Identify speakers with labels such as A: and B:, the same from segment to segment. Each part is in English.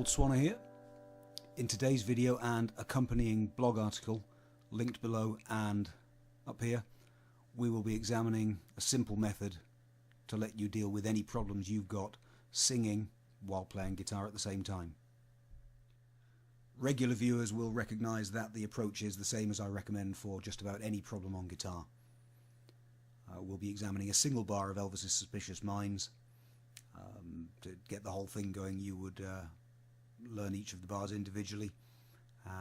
A: Old Swanner here. In today's video and accompanying blog article linked below and up here, we will be examining a simple method to let you deal with any problems you've got singing while playing guitar at the same time. Regular viewers will recognise that the approach is the same as I recommend for just about any problem on guitar. We'll be examining a single bar of Elvis's Suspicious Minds. To get the whole thing going, you would learn each of the bars individually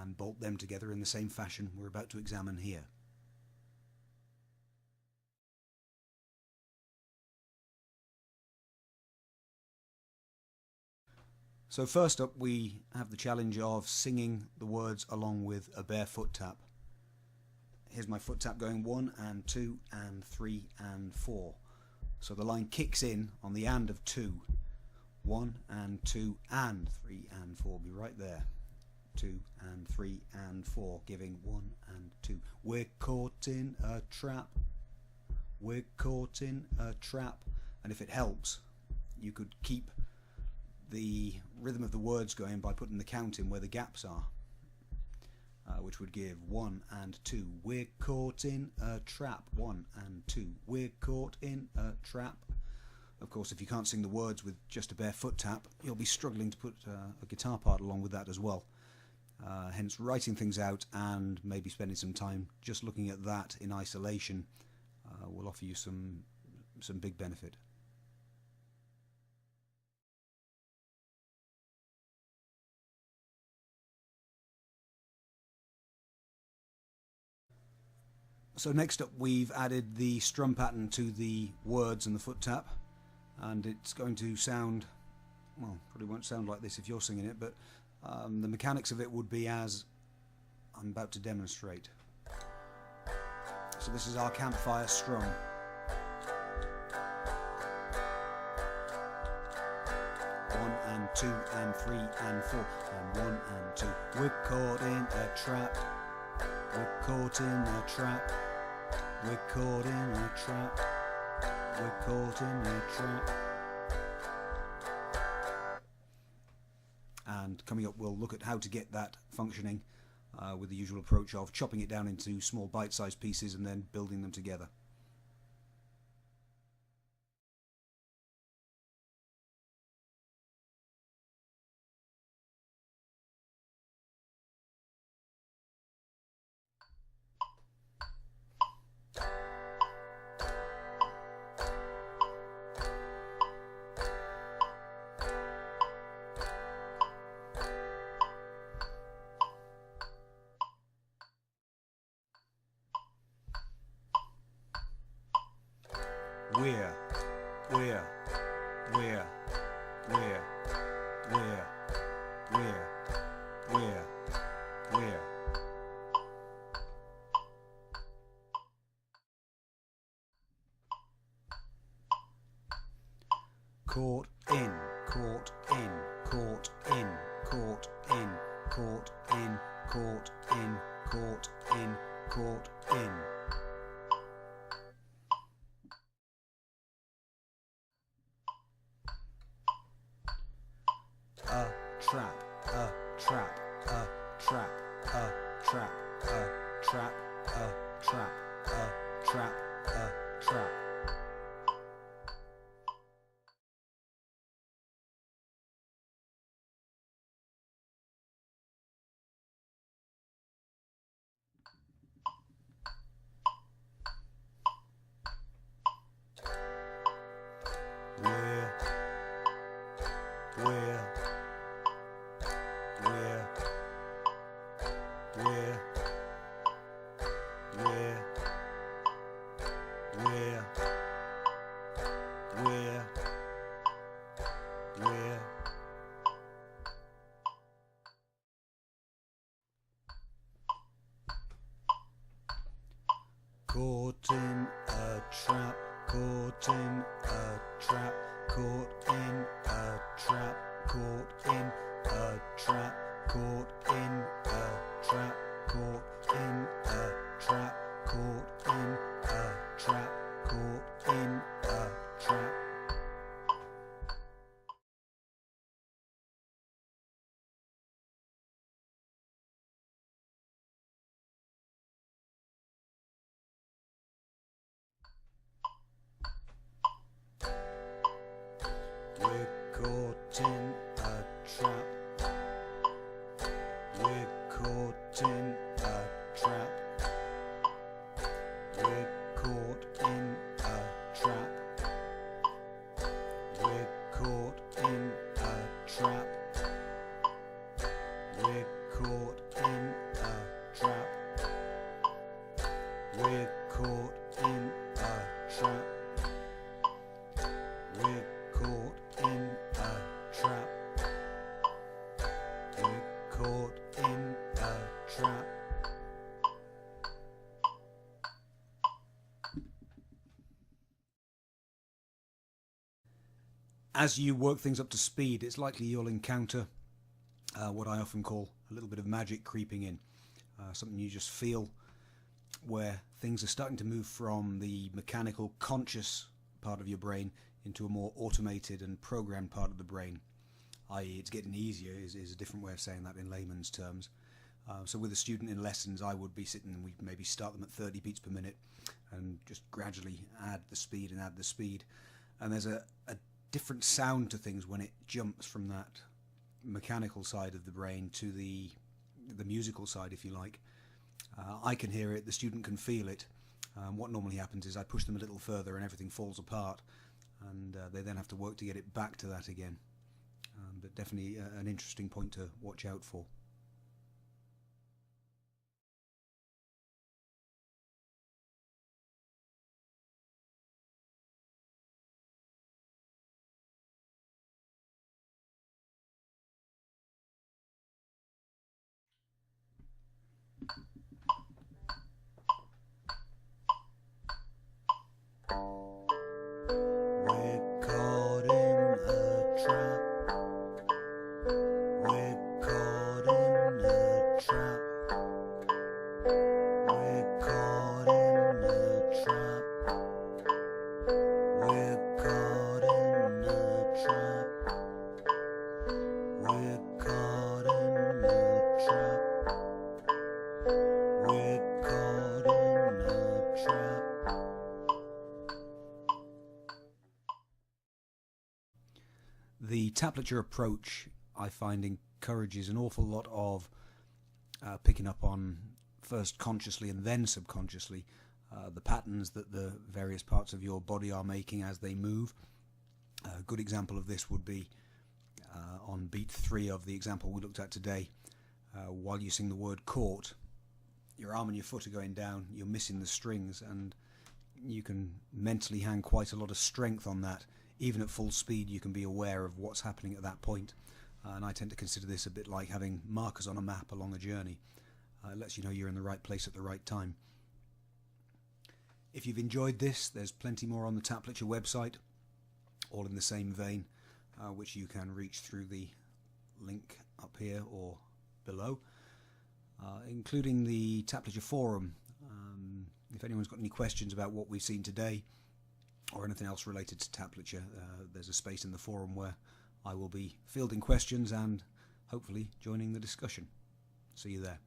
A: and bolt them together in the same fashion we're about to examine here. So first up, we have the challenge of singing the words along with a bare foot tap. Here's my foot tap going 1 and 2 and 3 and 4. So the line kicks in on the and of 2. 1 and 2 and 3 and 4. Be right there. 2 and 3 and 4, giving 1 and 2. We're caught in a trap. We're caught in a trap. And if it helps, you could keep the rhythm of the words going by putting the count in where the gaps are, which would give 1 and 2. We're caught in a trap. 1 and 2. We're caught in a trap. Of course, if you can't sing the words with just a bare foot tap, you'll be struggling to put a guitar part along with that as well. Hence, writing things out and maybe spending some time just looking at that in isolation will offer you some big benefit. So next up, we've added the strum pattern to the words and the foot tap, and it's going to sound, well, probably won't sound like this if you're singing it, but the mechanics of it would be as I'm about to demonstrate. So this is our campfire strum. One and 2 and 3 and 4 and 1 and 2. We're caught in a trap. We're caught in a trap. We're caught in a trap. We're caught in a trap. And coming up, we'll look at how to get that functioning with the usual approach of chopping it down into small bite-sized pieces and then building them together. We're caught in, caught in, caught in, caught in, caught in, caught in, caught in, caught in. A trap, a trap, a trap, a trap, a trap, a trap, a trap, a trap. Caught in a trap, caught in a trap, caught in a trap, caught in a trap, caught in a trap, caught in a trap, caught in a trap, caught in a trap. trap. We're caught in a trap. We're caught in a trap. As you work things up to speed, it's likely you'll encounter what I often call a little bit of magic creeping in. Something you just feel, where things are starting to move from the mechanical, conscious part of your brain into a more automated and programmed part of the brain. I.e., it's getting easier is a different way of saying that in layman's terms. So with a student in lessons, I would be sitting and we'd maybe start them at 30 beats per minute and just gradually add the speed and add the speed. And there's a different sound to things when it jumps from that mechanical side of the brain to the musical side, if you like. I can hear it, the student can feel it. What normally happens is I push them a little further and everything falls apart, and they then have to work to get it back to that again. But definitely an interesting point to watch out for. We're caught in a trap. We're caught in a trap. We're caught in a trap. We're caught in a trap. We're caught in a trap. We're caught in a trap. The Taplature approach, I find, encourages an awful lot of picking up on, first consciously and then subconsciously, the patterns that the various parts of your body are making as they move. A good example of this would be on beat 3 of the example we looked at today. While you sing the word caught, your arm and your foot are going down, you're missing the strings, and you can mentally hang quite a lot of strength on that. Even at full speed, you can be aware of what's happening at that point. And I tend to consider this a bit like having markers on a map along a journey. It lets you know you're in the right place at the right time. If you've enjoyed this, there's plenty more on the Taplature website, all in the same vein, which you can reach through the link up here or below, including the Taplature forum. If anyone's got any questions about what we've seen today, or anything else related to Taplature, there's a space in the forum where I will be fielding questions and hopefully joining the discussion. See you there.